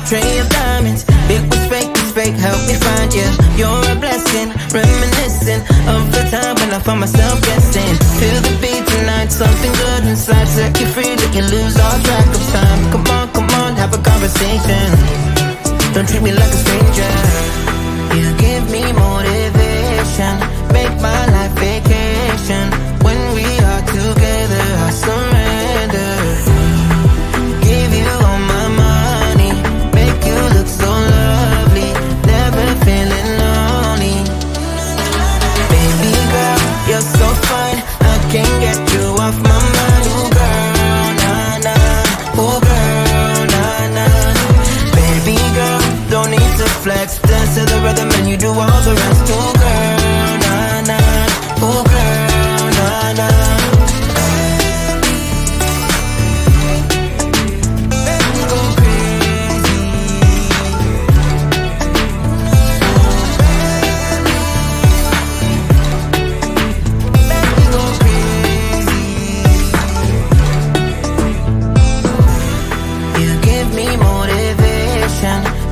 tray of diamonds. It was fake, help me find you. You're a blessing, reminiscing of the time when I found myself guessing. Feel the beat tonight, something good inside. Set you free, let you lose all track of time. Come on, have a conversation. Don't treat me like a stranger. You give me motivation, make my life vacation. When we are together, I surrender. Give you all my money, make you look so lovely, never feeling lonely. Baby girl, you're so fine, I can't get you off my mind. Ooh girl, nah nah, ooh girl, nah nah. Baby girl, don't need to flex, dance to the rhythm and you do all the rest. Ooh girl, nah nah, ooh girl, nah nah.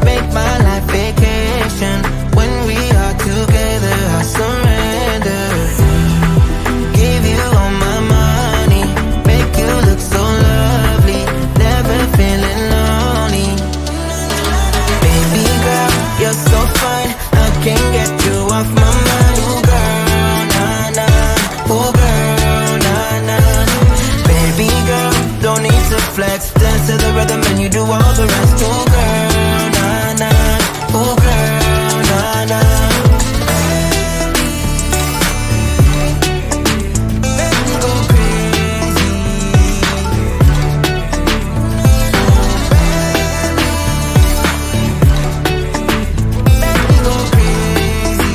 Make my life vacation. When we are together, I surrender. Give you all my money, make you look so lovely, never feeling lonely. Baby girl, you're so fine, I can't get you off my mind. Ooh girl, nah nah, ooh girl, nah nah. Baby girl, don't need to flex, dance to the rhythm and you do all the rest. Ooh girl, nah nah, ooh girl, nah nah. Make me go crazy. Make me go crazy.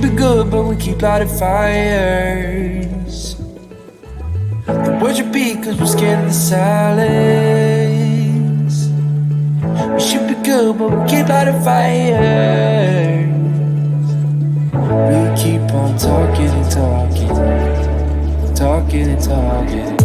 should be good, but we keep lighting fires. The words repeat cause we're scared of the silence. We should be good, but we keep lighting fires. We keep on talking and talking, talking and talking.